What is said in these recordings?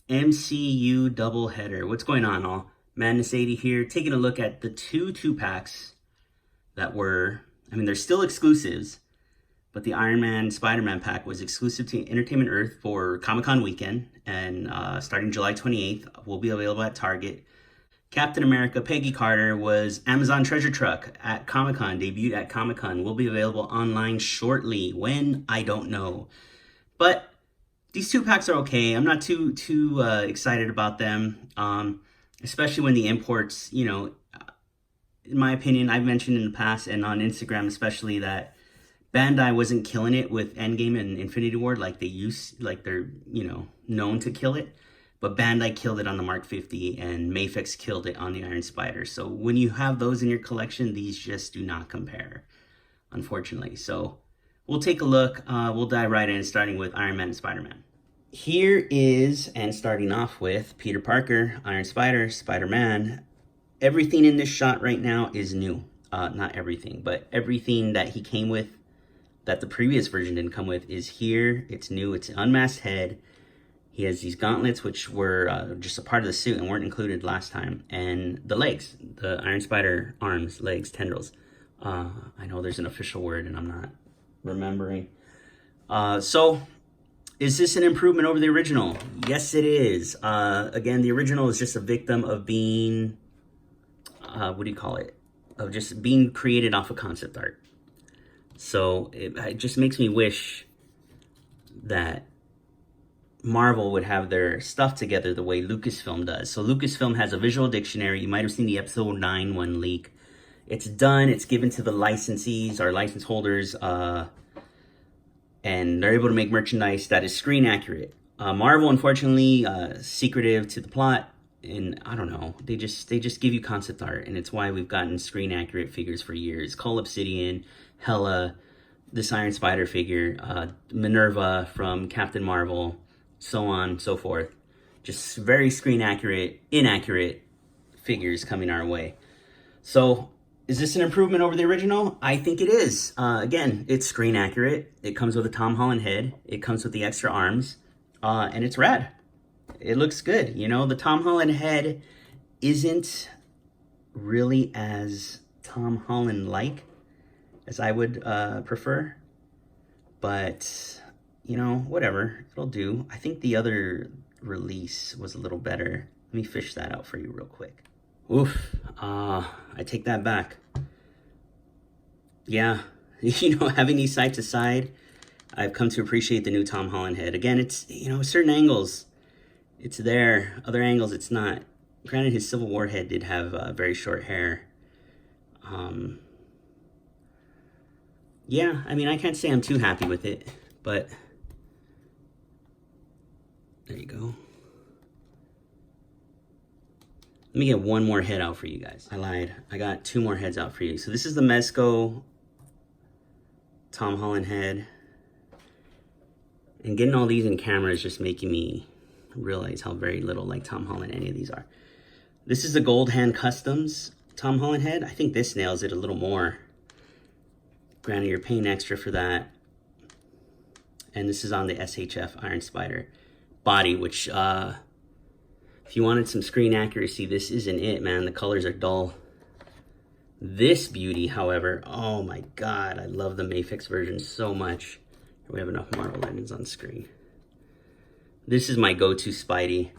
MCU doubleheader. What's going on, all? Madness 80 here, taking a look at the two packs that were, I mean, they're still exclusives, but the Iron Man Spider-Man pack was exclusive to Entertainment Earth for Comic-Con weekend, and starting July 28th, will be available at Target. Captain America Peggy Carter was Amazon Treasure Truck at Comic-Con, debuted at Comic-Con, will be available online shortly. When? I don't know. But these two packs are okay. I'm not too excited about them, especially when the imports, you know, in my opinion, I've mentioned in the past and on Instagram especially that Bandai wasn't killing it with Endgame and Infinity War like they're, you know, known to kill it. But Bandai killed it on the Mark 50 and Mafex killed it on the Iron Spider. So when you have those in your collection, these just do not compare, unfortunately. So we'll take a look. We'll dive right in, starting with Iron Man and Spider-Man. Here is, and starting off with, Peter Parker, Iron Spider, Spider-Man. Everything in this shot right now is new. Not everything, but everything that he came with that the previous version didn't come with is here. It's new. It's an unmasked head. He has these gauntlets, which were just a part of the suit and weren't included last time. And the legs, the Iron Spider arms, legs, tendrils. I know there's an official word and I'm not remembering. So is this an improvement over the original? Yes, it is. Again, the original is just a victim of being, what do you call it? Of just being created off of concept art. So it just makes me wish that Marvel would have their stuff together the way Lucasfilm does. So Lucasfilm has a visual dictionary. You might have seen the episode 9 one leak. It's done. It's given to the licensees or license holders, and they're able to make merchandise that is screen accurate. Marvel, unfortunately, secretive to the plot, and I don't know. They just give you concept art, and it's why we've gotten screen accurate figures for years. Cull Obsidian, Hela, this Iron Spider figure, Minerva from Captain Marvel, so on, so forth. Just very screen accurate, inaccurate figures coming our way. So is this an improvement over the original? I think it is. Again, it's screen accurate. It comes with a Tom Holland head. It comes with the extra arms, and it's rad. It looks good. You know, the Tom Holland head isn't really as Tom Holland-like as I would prefer, but you know, whatever, it'll do. I think the other release was a little better. Let me fish that out for you real quick. Oof, I take that back. Yeah, you know, having these side to side, I've come to appreciate the new Tom Holland head. Again, it's, you know, certain angles, it's there. Other angles, it's not. Granted, his Civil War head did have very short hair. Yeah, I mean, I can't say I'm too happy with it, but there you go. Let me get one more head out for you guys. I lied. I got two more heads out for you. So this is the Mezco Tom Holland head. And getting all these in camera is just making me realize how very little like Tom Holland any of these are. This is the Gold Hand Customs Tom Holland head. I think this nails it a little more. Granted, you're paying extra for that. And this is on the SHF Iron Spider body, which if you wanted some screen accuracy, this isn't it, man. The colors are dull. This beauty, however, oh my god, I love the Mafex version so much. We have enough Marvel Legends on screen. This is my go-to Spidey.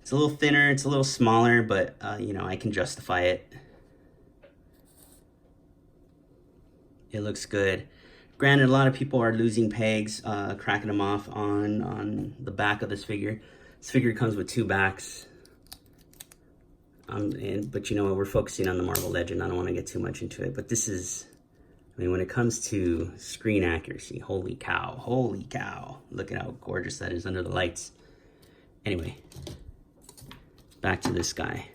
It's a little thinner, it's a little smaller, but you know, I can justify it. It looks good. Granted, a lot of people are losing pegs, cracking them off on the back of this figure. This figure comes with two backs. But you know what, we're focusing on the Marvel Legend. I don't want to get too much into it. But this is, I mean, when it comes to screen accuracy, holy cow, holy cow. Look at how gorgeous that is under the lights. Anyway, back to this guy.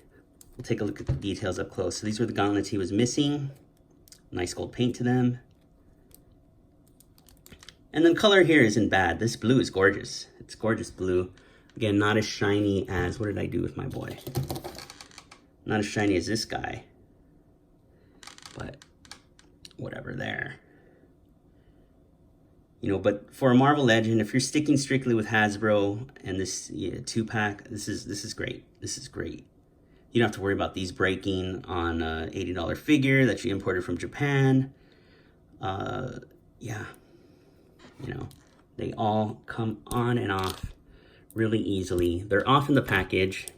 We'll take a look at the details up close. So these were the gauntlets he was missing. Nice gold paint to them. And the color here isn't bad. This blue is gorgeous. It's gorgeous blue. Again, not as shiny as, what did I do with my boy? Not as shiny as this guy. But whatever there. You know, but for a Marvel Legend, if you're sticking strictly with Hasbro and this 2-pack, this is great. This is great. You don't have to worry about these breaking on a $80 figure that you imported from Japan. Yeah, you know, they all come on and off really easily. They're off in the package.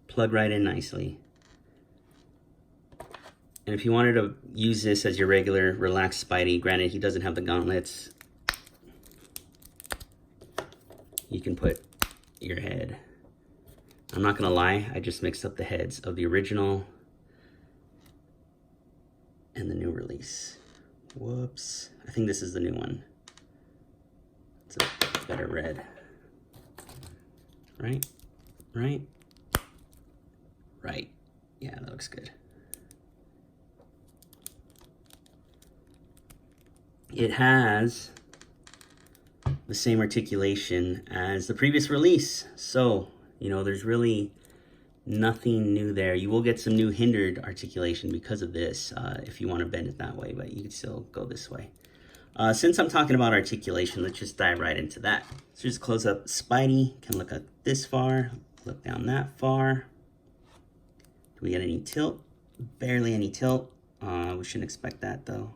Plug right in nicely. And if you wanted to use this as your regular relaxed Spidey, granted he doesn't have the gauntlets, you can put your head. I'm not gonna lie, I just mixed up the heads of the original and the new release. Whoops. I think this is the new one. It's a better red. Right? Right? Right. Yeah, that looks good. It has the same articulation as the previous release. So, you know, there's really nothing new there. You will get some new hindered articulation because of this, if you want to bend it that way, but you can still go this way. Since I'm talking about articulation, let's just dive right into that. So just close up Spidey, can look up this far, look down that far. Do we get any tilt? Barely any tilt. We shouldn't expect that though.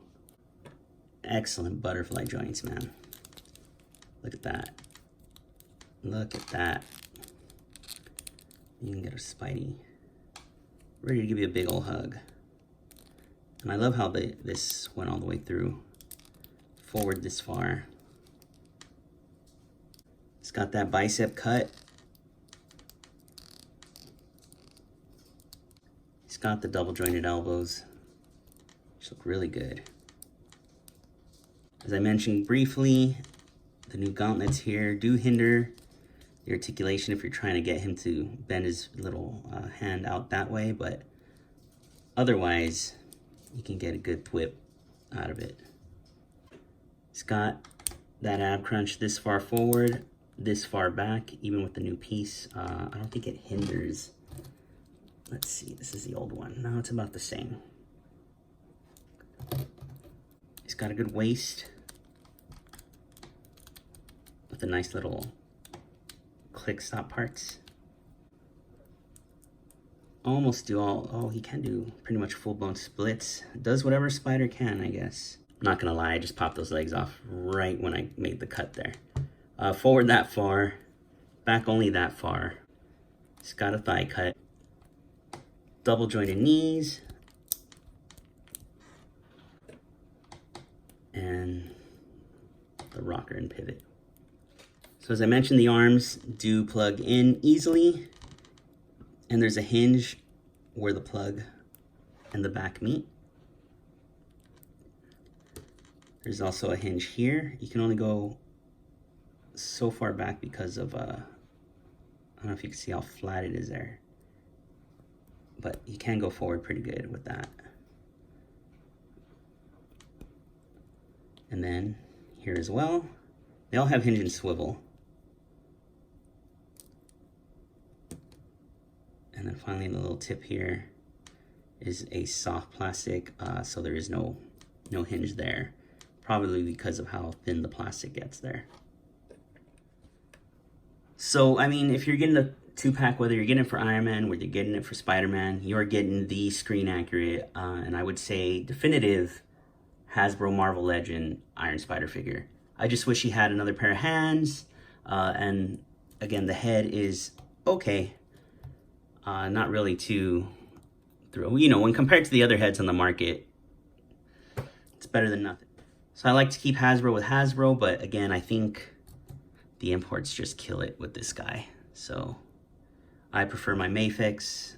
Excellent butterfly joints, man. Look at that. Look at that. You can get a Spidey ready to give you a big old hug. And I love how this went all the way through, forward this far. It's got that bicep cut. It's got the double jointed elbows, which look really good. As I mentioned briefly, the new gauntlets here do hinder the articulation if you're trying to get him to bend his little hand out that way, but otherwise you can get a good whip out of it. It's got that ab crunch this far forward, this far back, even with the new piece. I don't think it hinders. Let's see, this is the old one. No, it's about the same. It's got a good waist with the nice little click stop parts. Almost do all, oh, he can do pretty much full-blown splits. Does whatever Spider can, I guess. Not gonna lie, I just popped those legs off right when I made the cut there. Forward that far, back only that far. It's got a thigh cut. Double jointed knees. And the rocker and pivot. So as I mentioned, the arms do plug in easily, and there's a hinge where the plug and the back meet. There's also a hinge here. You can only go so far back because of, I don't know if you can see how flat it is there, but you can go forward pretty good with that. And then here as well, they all have hinge and swivel. And then finally the little tip here is a soft plastic, so there is no hinge there, probably because of how thin the plastic gets there. So, I mean, if you're getting a 2-pack, whether you're getting it for Iron Man, whether you're getting it for Spider-Man, you're getting the screen accurate, and I would say definitive Hasbro Marvel Legend Iron Spider figure. I just wish he had another pair of hands, and again, the head is okay. Not really too through, you know, when compared to the other heads on the market, it's better than nothing. So I like to keep Hasbro with Hasbro, but again, I think the imports just kill it with this guy. So I prefer my Mayfix.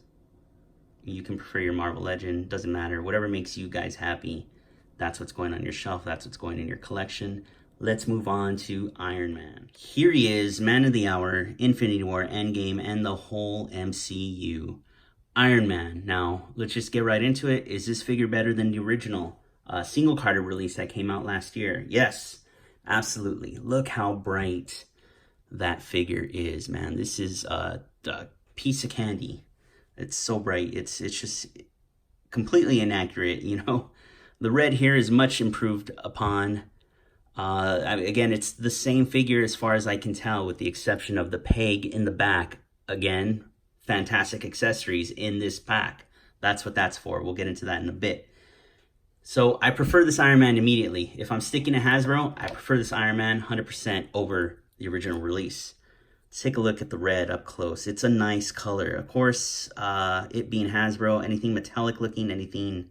You can prefer your Marvel Legend, doesn't matter. Whatever makes you guys happy, that's what's going on your shelf, that's what's going in your collection. Let's move on to Iron Man. Here he is, man of the hour, Infinity War, Endgame, and the whole MCU. Iron Man. Now, let's just get right into it. Is this figure better than the original single carded release that came out last year? Yes, absolutely. Look how bright that figure is, man. This is a piece of candy. It's so bright. It's just completely inaccurate, you know. The red here is much improved upon. Again, it's the same figure as far as I can tell, with the exception of the peg in the back. Again, fantastic accessories in this pack. That's what that's for. We'll get into that in a bit. So I prefer this Iron Man immediately. If I'm sticking to Hasbro, I prefer this Iron Man 100% over the original release. Let's take a look at the red up close. It's a nice color. Of course, it being Hasbro, anything metallic looking, anything,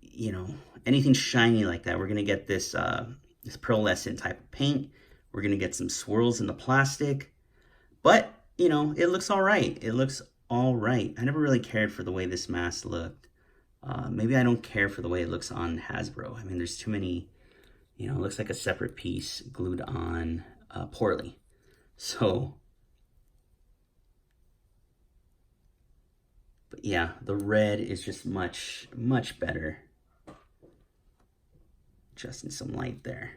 you know, anything shiny like that, we're going to get this, this pearlescent type of paint. We're going to get some swirls in the plastic. But, you know, it looks all right. It looks all right. I never really cared for the way this mask looked. Maybe I don't care for the way it looks on Hasbro. I mean, there's too many, you know, it looks like a separate piece glued on poorly. So, but yeah, the red is just much, much better. Just in some light there.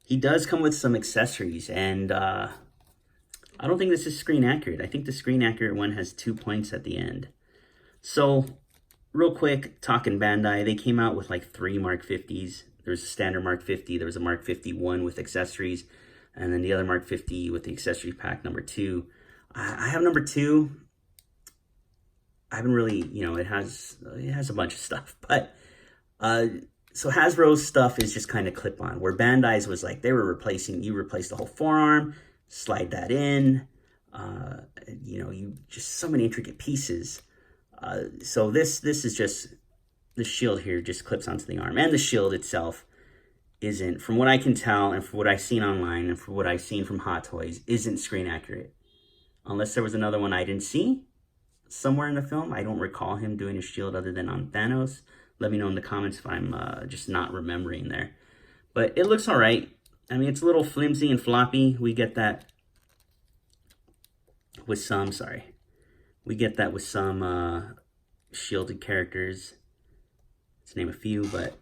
He does come with some accessories, and I don't think this is screen accurate. I think the screen accurate one has 2 points at the end. So, real quick, talking Bandai, they came out with like 3 Mark 50s. There's a standard Mark 50, there was a Mark 51 with accessories, and then the other Mark 50 with the accessory pack number 2. I have number 2. I haven't really, you know, it has a bunch of stuff, but so Hasbro's stuff is just kind of clip-on, where Bandai's was like, they were replacing, you replace the whole forearm, slide that in, you know, you just so many intricate pieces. So this is just, the shield here just clips onto the arm, and the shield itself isn't, from what I can tell, and for what I've seen online, and for what I've seen from Hot Toys, isn't screen accurate. Unless there was another one I didn't see somewhere in the film. I don't recall him doing a shield other than on Thanos. Let me know in the comments if I'm just not remembering there. But it looks all right. I mean, it's a little flimsy and floppy. We get that with some, we get that with some shielded characters. Let's name a few, but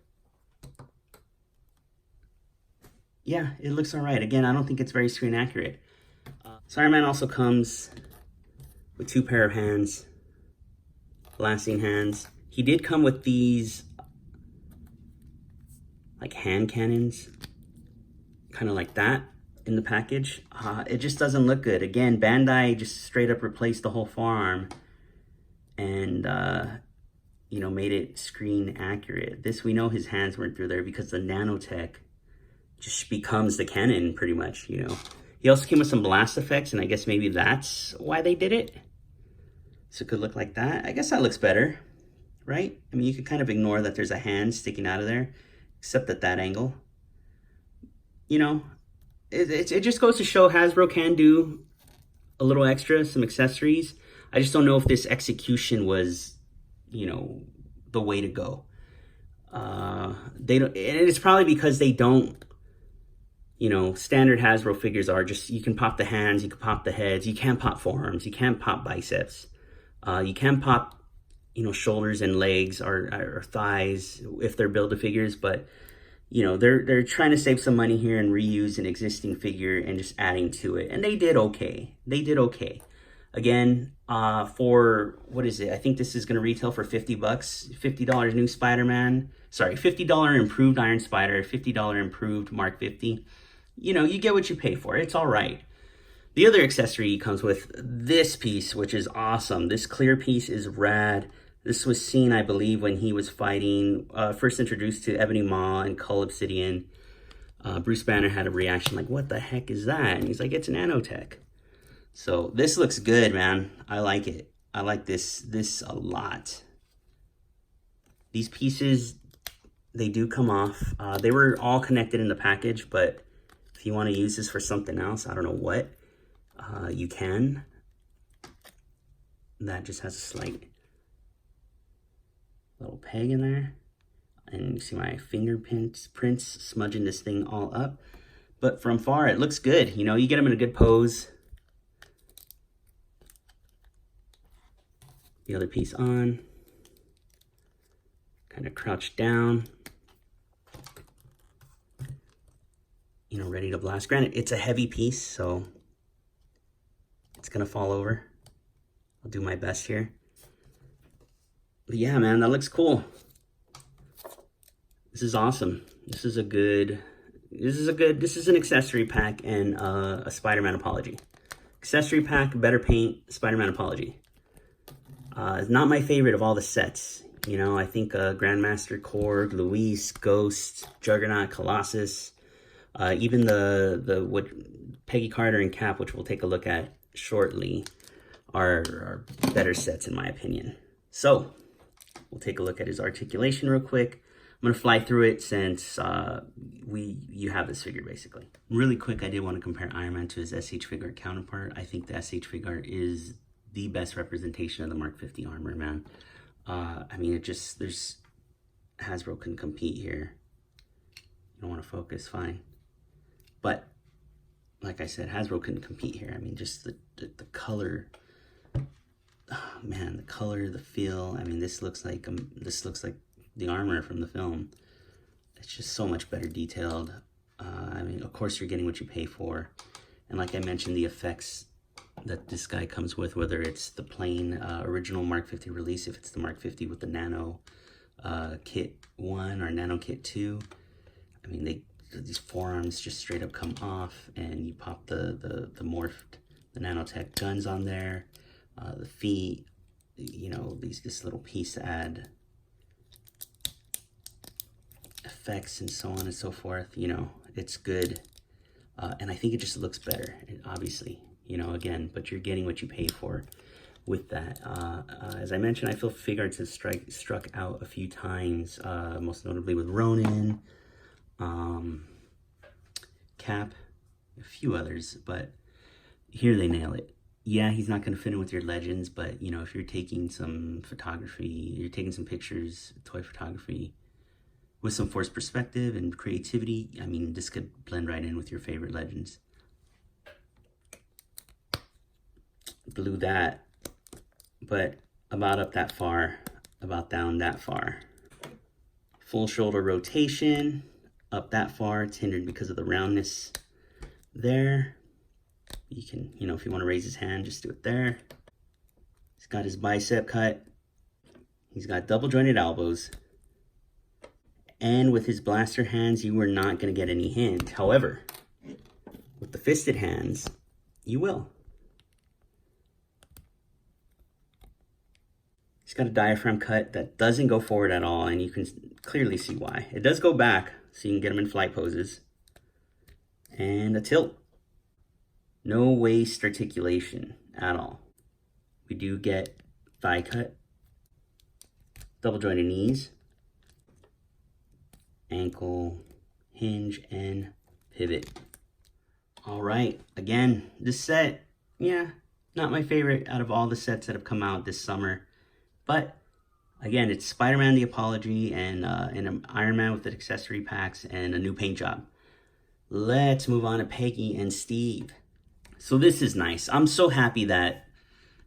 yeah, it looks all right. Again, I don't think it's very screen accurate. So Iron Man also comes with 2 pair of hands, blasting hands. He did come with these like hand cannons, kind of like that in the package. It just doesn't look good. Again, Bandai just straight up replaced the whole forearm and you know, made it screen accurate. This, we know his hands weren't through there because the nanotech just becomes the cannon pretty much, you know. He also came with some blast effects, and I guess maybe that's why they did it. So it could look like that. I guess that looks better, right? I mean, you could kind of ignore that there's a hand sticking out of there, except at that angle. You know, it just goes to show Hasbro can do a little extra, some accessories. I just don't know if this execution was, you know, the way to go. They don't, and it's probably because they don't, you know, standard Hasbro figures are just, you can pop the hands, you can pop the heads, you can't pop forearms, you can't pop biceps. You can pop, you know, shoulders and legs or thighs if they're Build-A-Figures, but, you know, they're trying to save some money here and reuse an existing figure and just adding to it. And they did okay. They did okay. Again, for, what is it? I think this is going to retail for $50. $50 new Spider-Man. Sorry, $50 improved Iron Spider, $50 improved Mark 50. You know, you get what you pay for. It's all right. The other accessory comes with this piece, which is awesome. This clear piece is rad. This was seen, I believe, when he was fighting, first introduced to Ebony Maw and Cull Obsidian. Bruce Banner had a reaction like, what the heck is that? And he's like, it's nanotech. So this looks good, man. I like it. I like this a lot. These pieces, they do come off. They were all connected in the package, but if you want to use this for something else, I don't know what, you can. That just has a slight little peg in there. And you see my fingerprints smudging this thing all up. But from far, it looks good. You know, you get them in a good pose. The other piece on. Kind of crouched down. You know, ready to blast. Granted, it's a heavy piece, so it's gonna fall over. I'll do my best here. But yeah, man, that looks cool. This is awesome. This is an accessory pack and a Spider-Man apology. Accessory pack, better paint, Spider-Man apology. It's not my favorite of all the sets. You know, I think Grandmaster, Korg, Luis, Ghost, Juggernaut, Colossus, even what Peggy Carter and Cap, which we'll take a look at shortly, are better sets in my opinion. So we'll take a look at his articulation real quick. I'm gonna fly through it since you have this figure basically. Really quick, I did want to compare Iron Man to his SH figure counterpart. I think the SH figure is the best representation of the Mark 50 armor, man. I mean, Hasbro couldn't compete here. You don't want to focus, fine. But like I said, Hasbro couldn't compete here. I mean, just the color, oh, man, the color, the feel. I mean, this looks like the armor from the film. It's just so much better detailed. I mean, of course, you're getting what you pay for. And like I mentioned, the effects that this guy comes with, whether it's the plain original Mark 50 release, if it's the Mark 50 with the Nano Kit 1 or Nano Kit 2, I mean, these forearms just straight up come off, and you pop the morphed, the nanotech guns on there, the feet, you know, this little piece to add effects and so on and so forth. You know, it's good, and I think it just looks better, obviously, you know, again, but you're getting what you pay for with that. As I mentioned, I feel figure arts have struck out a few times, most notably with Ronin, Cap, a few others, but here they nail it. Yeah, he's not going to fit in with your legends, but you know, if you're taking some photography, you're taking some pictures, toy photography, with some forced perspective and creativity, I mean, this could blend right in with your favorite legends. Blew that, but about up that far, about down that far. Full shoulder rotation, up that far. It's hindered because of the roundness there. You can, you know, if you want to raise his hand, just do it there. He's got his bicep cut. He's got double jointed elbows. And with his blaster hands, you are not going to get any hint. However, with the fisted hands, you will. He's got a diaphragm cut that doesn't go forward at all, and you can clearly see why. It does go back, so you can get him in flight poses. And a tilt. No waist articulation at all. We do get thigh cut, double jointed knees, ankle, hinge, and pivot. All right, again, this set, yeah, not my favorite out of all the sets that have come out this summer. But again, it's Spider-Man the Apology and an Iron Man with the accessory packs and a new paint job. Let's move on to Peggy and Steve. So this is nice. I'm so happy that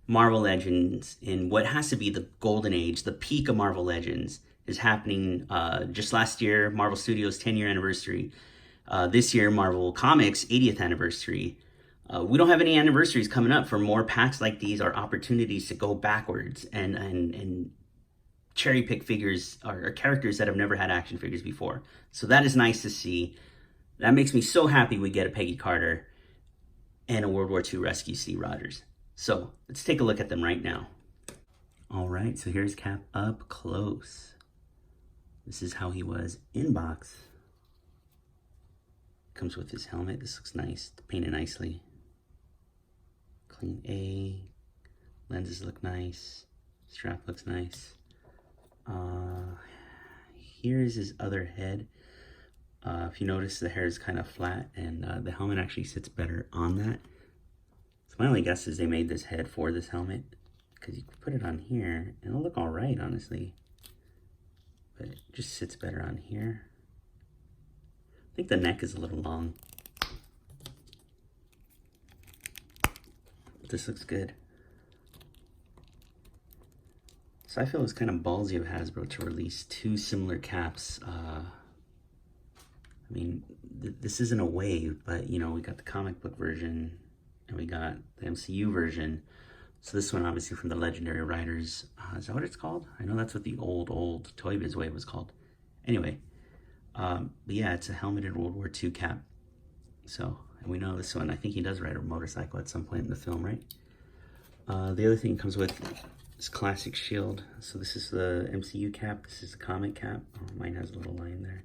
Marvel Legends, in what has to be the golden age, the peak of Marvel Legends, is happening just last year, Marvel Studios 10-year anniversary. This year, Marvel Comics 80th anniversary. We don't have any anniversaries coming up for more packs like these, or opportunities to go backwards and cherry pick figures or characters that have never had action figures before. So that is nice to see. That makes me so happy we get a Peggy Carter and a World War II Rescue Steve Rogers. So let's take a look at them right now. All right, so here's Cap up close. This is how he was in box. Comes with his helmet. This looks nice, painted nicely. Clean A. Lenses look nice. Strap looks nice. Here's his other head. If you notice, the hair is kind of flat, and the helmet actually sits better on that. So my only guess is they made this head for this helmet, because you can put it on here, and it'll look all right, honestly. But it just sits better on here. I think the neck is a little long. This looks good. So I feel it's kind of ballsy of Hasbro to release two similar caps. I mean, this isn't a wave, but you know, we got the comic book version and we got the MCU version. So this one obviously from the Legendary Riders. Is that what it's called? I know that's what the old Toy Biz wave was called. Anyway, but yeah, it's a helmeted World War II cap. So, and we know this one, I think he does ride a motorcycle at some point in the film, right? The other thing it comes with is classic shield. So this is the MCU cap, this is the comic cap. Oh, mine has a little line there.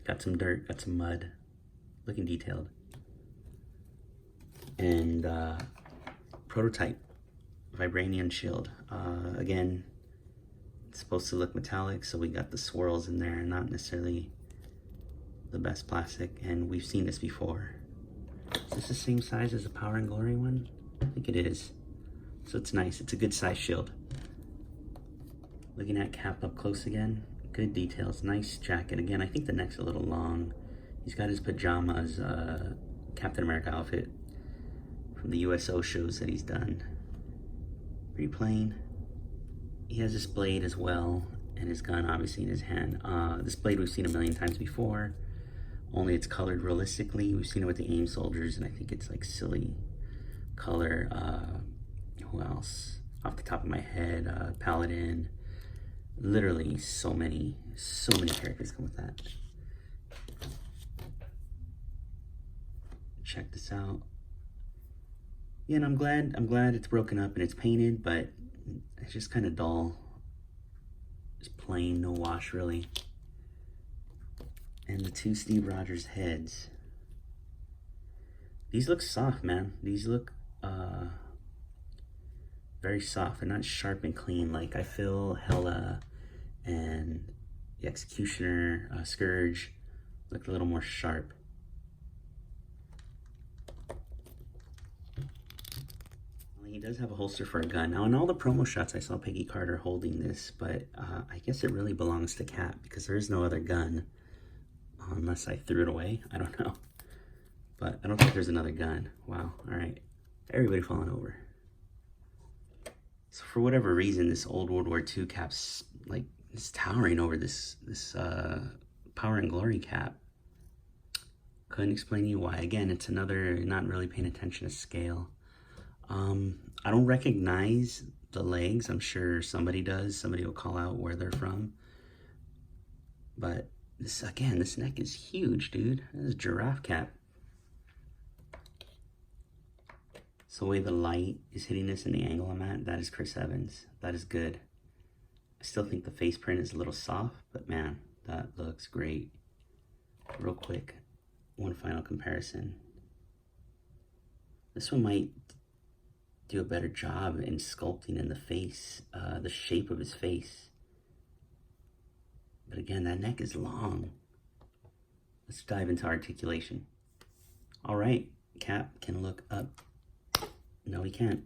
Got some dirt, got some mud, looking detailed. And prototype vibranium shield. Again, it's supposed to look metallic, so we got the swirls in there, not necessarily the best plastic, and we've seen this before. Is this the same size as the Power and Glory one? I think it is. So it's nice, it's a good size shield. Looking at cap up close again, good details, nice jacket. Again, I think the neck's a little long. He's got his pajamas, Captain America outfit from the USO shows that he's done. Pretty plain. He has this blade as well, and his gun obviously in his hand. This blade we've seen a million times before, only it's colored realistically. We've seen it with the AIM soldiers, and I think it's like silly color. Who else? Off the top of my head, Paladin. Literally so many characters come with that. Check this out. Yeah, and I'm glad it's broken up and it's painted, but it's just kind of dull. Just plain, no wash really. And the two Steve Rogers heads. These look soft, man. These look very soft. They're not sharp and clean. Like I feel Hela and the Executioner, Scourge look a little more sharp. He does have a holster for a gun. Now in all the promo shots I saw Peggy Carter holding this, but I guess it really belongs to Cap because there is no other gun unless I threw it away. I don't know. But I don't think there's another gun. Wow, all right. Everybody falling over. So for whatever reason, this old World War II Cap's like it's towering over this Power and Glory cap. Couldn't explain to you why. Again, it's another not really paying attention to scale. I don't recognize the legs. I'm sure somebody does. Somebody will call out where they're from. But this, again, this neck is huge, dude. This is a giraffe cap. So the way the light is hitting this in the angle I'm at, that is Chris Evans. That is good. I still think the face print is a little soft, but man, that looks great. Real quick, one final comparison. This one might do a better job in sculpting in the face, the shape of his face. But again, that neck is long. Let's dive into articulation. All right, Cap can look up. No, he can't.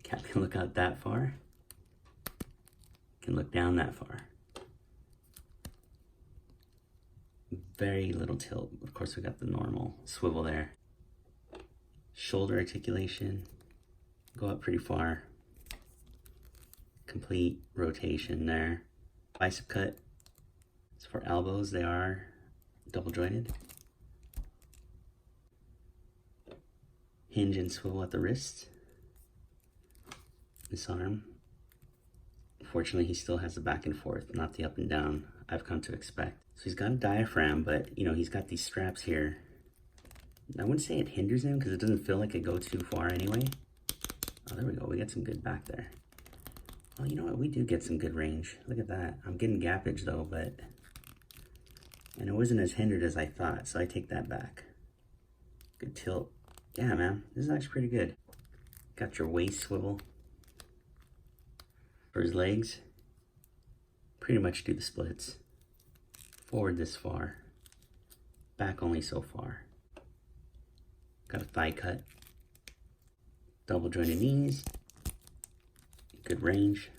Cap can look out that far. Can look down that far. Very little tilt. Of course, we got the normal swivel there. Shoulder articulation, go up pretty far. Complete rotation there. Bicep cut. So for elbows, they are double jointed. Hinge and swivel at the wrist. This arm. Fortunately, he still has the back and forth, not the up and down I've come to expect. So he's got a diaphragm, but you know, he's got these straps here. I wouldn't say it hinders him because it doesn't feel like it goes too far anyway. Oh, there we go. We got some good back there. Oh, you know what? We do get some good range. Look at that. I'm getting gappage though, but... And it wasn't as hindered as I thought, so I take that back. Good tilt. Yeah, man. This is actually pretty good. Got your waist swivel. For his legs, pretty much do the splits. Forward this far. Back only so far. Got a thigh cut. Double jointed knees. Good range.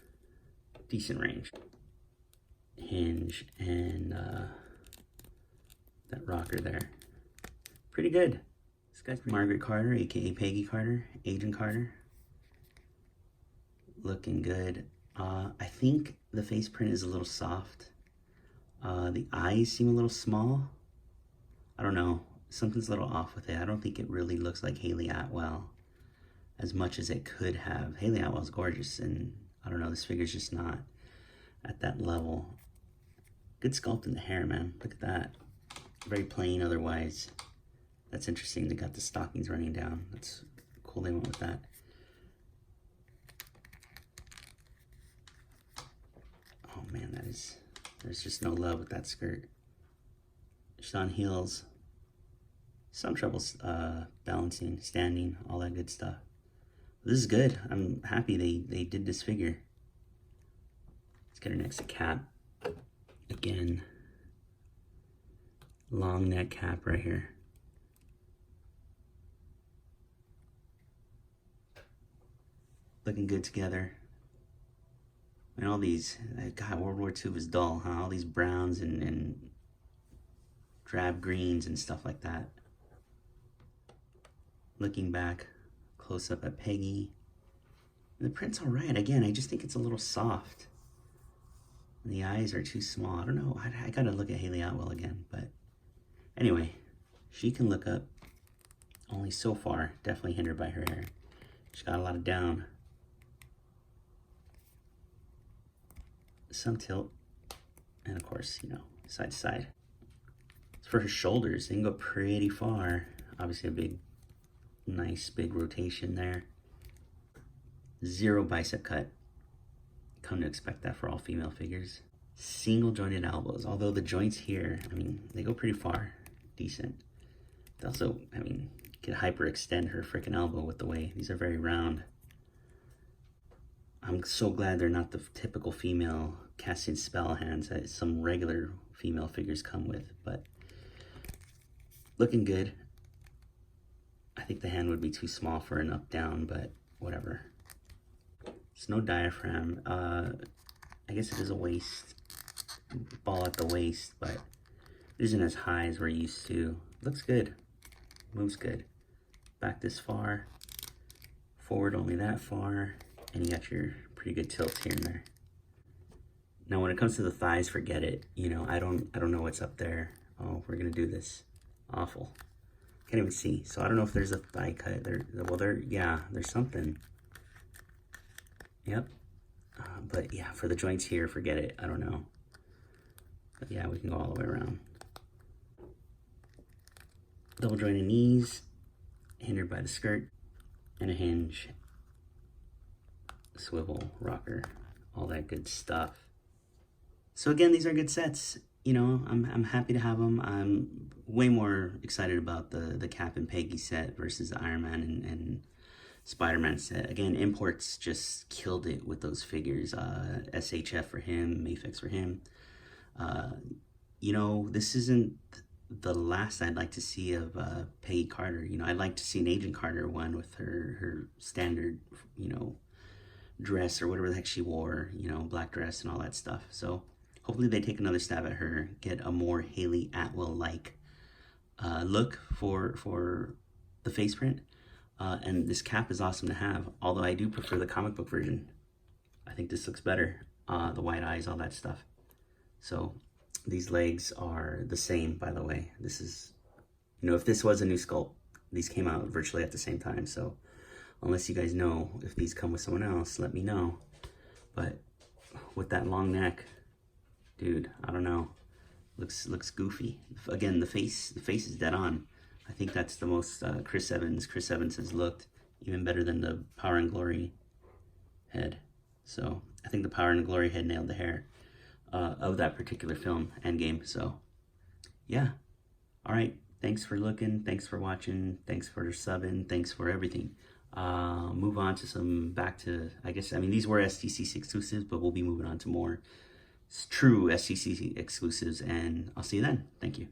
Decent range. Hinge and that rocker there. Pretty good. This guy's Margaret Carter, aka Peggy Carter, Agent Carter. Looking good. I think the face print is a little soft. The eyes seem a little small. I don't know. something's a little off with it. I don't think it really looks like Haley Atwell as much as it could have. Haley Atwell's gorgeous, and I don't know, this figure's just not at that level. Good sculpt in the hair, man. Look at that. Very plain otherwise. That's interesting. They got the stockings running down. That's cool they went with that. Oh man, there's just no love with that skirt. She's on heels. Some trouble balancing, standing, all that good stuff. This is good. I'm happy they did this figure. Let's get her next to Cap. Again, long neck Cap right here. Looking good together. And all these, God, World War II was dull, huh? All these browns and drab greens and stuff like that. Looking back, close up at Peggy. The print's all right. Again, I just think it's a little soft. And the eyes are too small. I don't know. I gotta look at Haley Atwell again. But anyway, she can look up only so far. Definitely hindered by her hair. She's got a lot of down. Some tilt. And of course, you know, side to side. As for her shoulders, they can go pretty far. Obviously a big, nice big rotation there. Zero bicep cut. Come to expect that for all female figures. Single jointed elbows, although the joints here, I mean, they go pretty far. Decent. They also, I mean, could hyperextend her freaking elbow with the way these are very round. I'm so glad they're not the typical female casting spell hands that some regular female figures come with, but looking good. I think the hand would be too small for an up down, but whatever. It's no diaphragm. I guess it is a waist, ball at the waist, but it isn't as high as we're used to. Looks good, moves good. Back this far, forward only that far, and you got your pretty good tilts here and there. Now when it comes to the thighs, forget it. You know, I don't know what's up there. Oh, we're gonna do this. Awful. Can't even see. So I don't know if there's a thigh cut. Yeah, there's something. Yep. But yeah, for the joints here, forget it. I don't know. But yeah, we can go all the way around. Double jointed knees, hindered by the skirt, and a hinge. Swivel, rocker, all that good stuff. So again, these are good sets. You know, I'm happy to have them. I'm way more excited about the Cap and Peggy set versus the Iron Man and Spider-Man set. Again, imports just killed it with those figures. SHF for him, Mafex for him. You know, this isn't the last I'd like to see of Peggy Carter. You know, I'd like to see an Agent Carter one with her standard, you know, dress or whatever the heck she wore, you know, black dress and all that stuff. So hopefully they take another stab at her, get a more Haley Atwell-like look for the face print. And this cap is awesome to have, although I do prefer the comic book version. I think this looks better. The white eyes, all that stuff. So these legs are the same, by the way. This is, you know, if this was a new sculpt, these came out virtually at the same time. So unless you guys know if these come with someone else, let me know. But with that long neck, dude, I don't know. Looks goofy. Again, the face is dead on. I think that's the most Chris Evans has looked, even better than the Power and Glory head. So I think the Power and Glory head nailed the hair of that particular film, Endgame. So yeah, all right. Thanks for looking. Thanks for watching. Thanks for subbing. Thanks for everything. Move on to I mean, these were STCC exclusives, but we'll be moving on to more true STCC exclusives, and I'll see you then. Thank you.